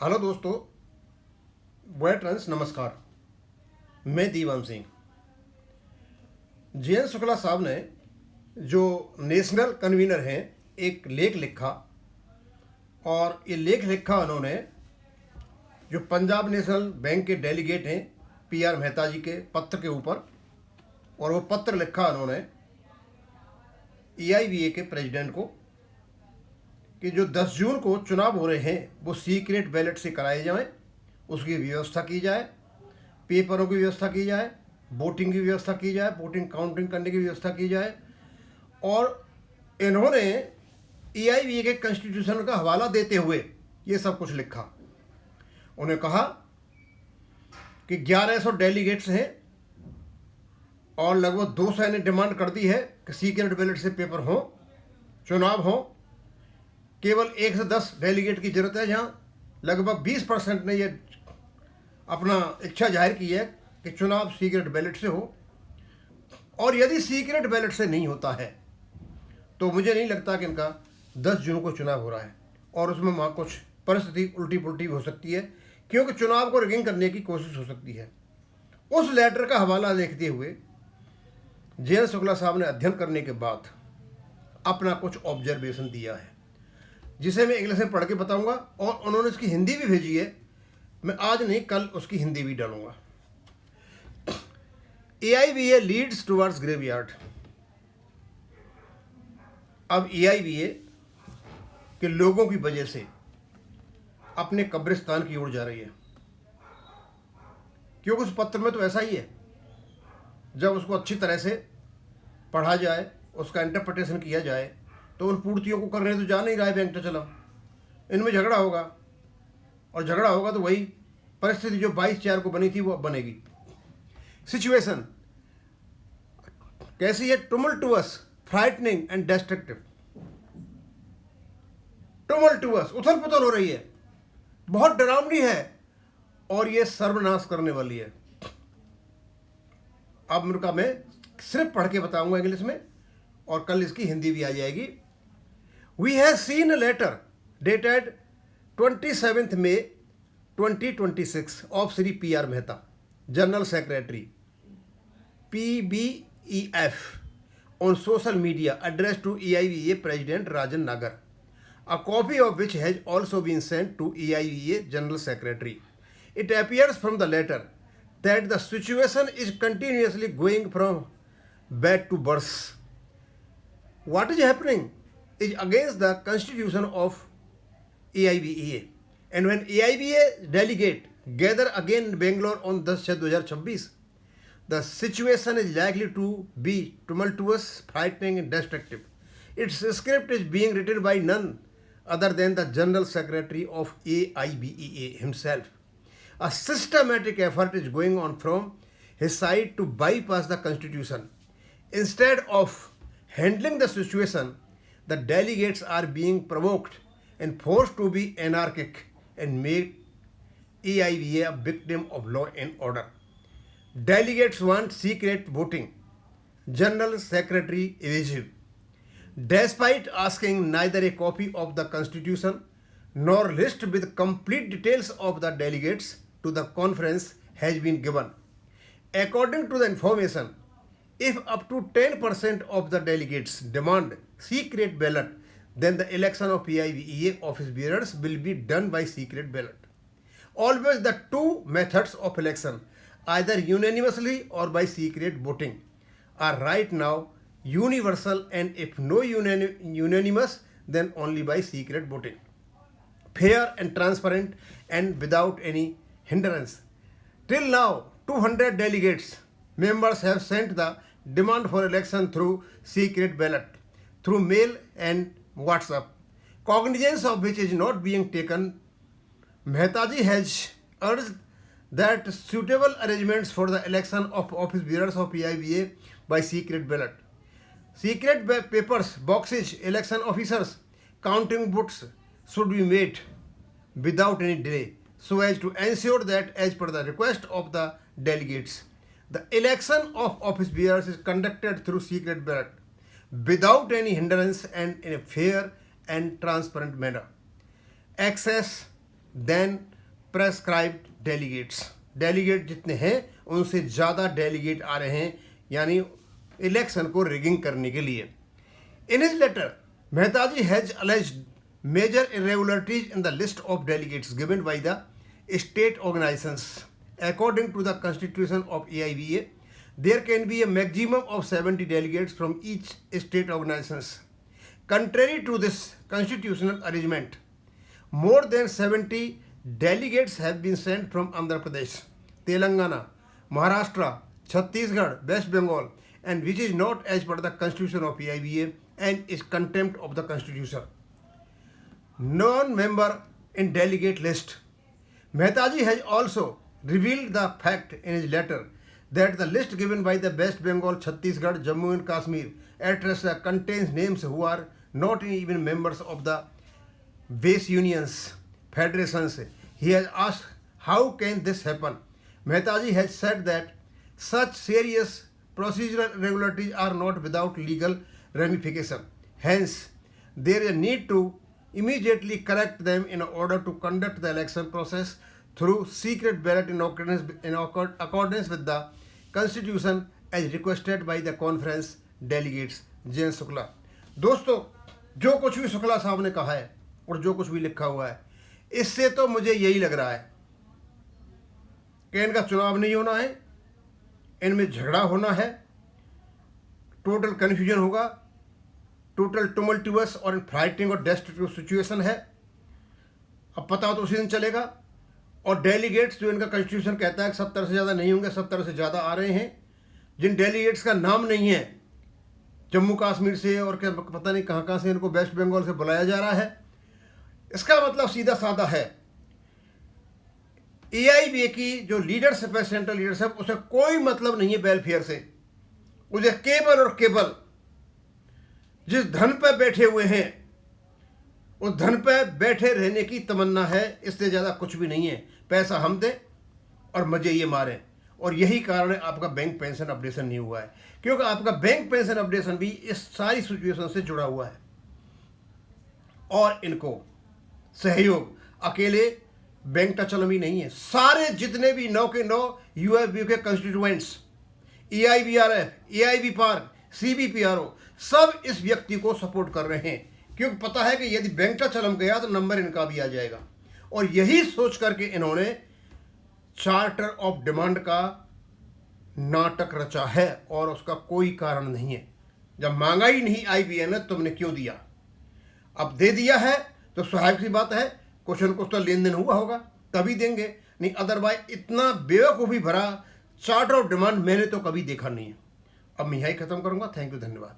Hello दोस्तों, veterans नमस्कार। मैं दीवान सिंह। जे एन शुक्ला साहब ने जो नेशनल कन्वीनर हैं एक लेख लिखा, और ये लेख लिखा उन्होंने जो पंजाब नेशनल बैंक के डेलीगेट हैं पीआर मेहता जी के पत्र के ऊपर। और वो पत्र लिखा उन्होंने EIBA के प्रेसिडेंट को कि जो 10 जून को चुनाव हो रहे हैं वो सीक्रेट बैलेट से कराए जाएं, उसकी व्यवस्था की जाए, पेपरों की व्यवस्था की जाए, वोटिंग की व्यवस्था की जाए, वोटिंग काउंटिंग करने की व्यवस्था की जाए। और इन्होंने EIBA के कॉन्स्टिट्यूशन का हवाला देते हुए ये सब कुछ लिखा। उन्हें कहा कि 1100 डेलीगेट्स हैं और लगभग 200 ने डिमांड कर दी है कि सीक्रेट बैलेट से पेपर हो, चुनाव हो। केवल 1 से 10 डेलीगेट की जरूरत है, जहाँ लगभग 20% ने ये अपना इच्छा जाहिर की है कि चुनाव सीक्रेट बैलेट से हो। और यदि सीक्रेट बैलेट से नहीं होता है तो मुझे नहीं लगता कि इनका 10 जून को चुनाव हो रहा है, और उसमें वहाँ कुछ परिस्थिति उल्टी पुल्टी भी हो सकती है, क्योंकि चुनाव को रिगिंग करने की कोशिश हो सकती है। उस लेटर का हवाला देखते हुए जे एन शुक्ला साहब ने अध्ययन करने के बाद अपना कुछ ऑब्जर्वेशन दिया है, जिसे मैं इंग्लिश में पढ़ के बताऊंगा। और उन्होंने इसकी हिंदी भी भेजी है, मैं आज नहीं कल उसकी हिंदी भी डालूंगा। EIBA leads towards graveyard. अब EIBA के लोगों की वजह से अपने कब्रिस्तान की ओर जा रही है, क्योंकि उस पत्र में तो ऐसा ही है। जब उसको अच्छी तरह से पढ़ा जाए, उसका इंटरप्रिटेशन किया जाए, तो उन पूर्तियों को करने तो जा नहीं रहा है बैंक तो चला। इनमें झगड़ा होगा, और झगड़ा होगा तो वही परिस्थिति जो 22/4 को बनी थी वो अब बनेगी। सिचुएशन कैसी है? टुमल्टुअस, फ्राइटनिंग एंड डिस्ट्रक्टिव। टुमल्टुअस, उथल पुथल हो रही है, बहुत डरावनी है, और ये सर्वनाश करने वाली है। अब मुर्का मैं सिर्फ पढ़ के बताऊंगा इंग्लिश में, और कल इसकी हिंदी भी आ जाएगी। We have seen a letter dated 27 May 2026 of Shri PR Mehta, general secretary PBEF, on social media addressed to EIBA President Rajan Nagar, a copy of which has also been sent to EIBA General Secretary. It appears from the letter that the situation is continuously going from bad to worse. What is happening is against the constitution of EIBA. And when EIBA delegate gather again in Bangalore on 10/6/2026, the situation is likely to be tumultuous, frightening, and destructive. Its script is being written by none other than the General Secretary of EIBA himself. A systematic effort is going on from his side to bypass the Constitution. Instead of handling the situation, the delegates are being provoked and forced to be anarchic and make EIBA a victim of law and order. Delegates want secret voting. General Secretary evasive. Despite asking neither a copy of the Constitution nor list with complete details of the delegates to the conference has been given. According to the information, if up to 10% of the delegates demand secret ballot, then the election of EIBA office bearers will be done by secret ballot. Always the two methods of election, either unanimously or by secret voting, are right now universal, and if no unanimous, then only by secret voting. Fair and transparent and without any hindrance. Till now, 200 delegates members have sent the demand for election through secret ballot, through mail and WhatsApp, cognizance of which is not being taken. Mehtaji has urged that suitable arrangements for the election of office bearers of EIBA by secret ballot, secret papers, boxes, election officers, counting votes should be made without any delay, so as to ensure that, as per the request of the delegates, the election of office bearers is conducted through secret ballot without any hindrance and in a fair and transparent manner. Access then prescribed delegates. Delegate जितने हैं उनसे ज़्यादा delegate आ रहे हैं, यानी election को rigging करने के लिए। In his letter, Mehtaji has alleged major irregularities in the list of delegates given by the state organizations. According to the constitution of AIVA, there can be a maximum of 70 delegates from each state organizations. Contrary to this constitutional arrangement, more than 70 delegates have been sent from Andhra Pradesh, Telangana, Maharashtra, Chhattisgarh, West Bengal, and which is not as per the constitution of AIVA and is contempt of the constitution. Non-member in delegate list. Mehtaji has also revealed the fact in his letter that the list given by the West Bengal, Chhattisgarh, Jammu and Kashmir address contains names who are not even members of the base unions, federations. He has asked, how can this happen? Mehtaji has said that such serious procedural irregularities are not without legal ramification. Hence, there is a need to immediately correct them in order to conduct the election process through secret ballot in accordance with the constitution as requested by the conference delegates. Jayant Shukla. दोस्तों, जो कुछ भी शुक्ला साहब ने कहा है और जो कुछ भी लिखा हुआ है, इससे तो मुझे यही लग रहा है कि इनका चुनाव नहीं होना है, इनमें झगड़ा होना है, टोटल कन्फ्यूजन होगा, टोटल टुमल्टुअस और फ्राइटिंग और डेस्ट्रक्टिव सिचुएशन है। अब पता हो तो उसी दिन चलेगा। और डेलीगेट्स जो इनका कॉन्स्टिट्यूशन कहता है कि 70 से ज़्यादा नहीं होंगे, 70 से ज़्यादा आ रहे हैं। जिन डेलीगेट्स का नाम नहीं है, जम्मू कश्मीर से और क्या पता नहीं कहाँ से इनको वेस्ट बंगाल से बुलाया जा रहा है। इसका मतलब सीधा साधा है, AIVA की जो लीडरशिप है, सेंट्रल लीडरशिप, उसे कोई मतलब नहीं है वेलफेयर से। उसे केवल और केवल जिस धन पर बैठे हुए हैं उस धन पर बैठे रहने की तमन्ना है, इससे ज़्यादा कुछ भी नहीं है। पैसा हम दें और मजे ये मारें। और यही कारण है आपका बैंक पेंशन अपडेशन नहीं हुआ है, क्योंकि आपका बैंक पेंशन अपडेशन भी इस सारी सिचुएशन से जुड़ा हुआ है। और इनको सहयोग अकेले बैंक का चलन भी नहीं है, सारे जितने भी 9 के 9 UFBU के constituents, EIVRF, AIV park, CBPRO सब इस व्यक्ति को सपोर्ट कर रहे हैं, क्योंकि पता है कि यदि बैंक का चलन गया तो नंबर इनका भी आ जाएगा। और यही सोच करके इन्होंने चार्टर ऑफ डिमांड का नाटक रचा है और उसका कोई कारण नहीं है। जब मांगा ही नहीं IBA ने, तुमने क्यों दिया? अब दे दिया है तो स्वाभाविक सी बात है, कुछ न कुछ तो लेन देन हुआ होगा, तभी देंगे, नहीं अदरवाइज इतना बेवकूफ़ी भरा चार्टर ऑफ डिमांड मैंने तो कभी देखा नहीं है। अब मैं यही खत्म करूंगा। थैंक यू, धन्यवाद।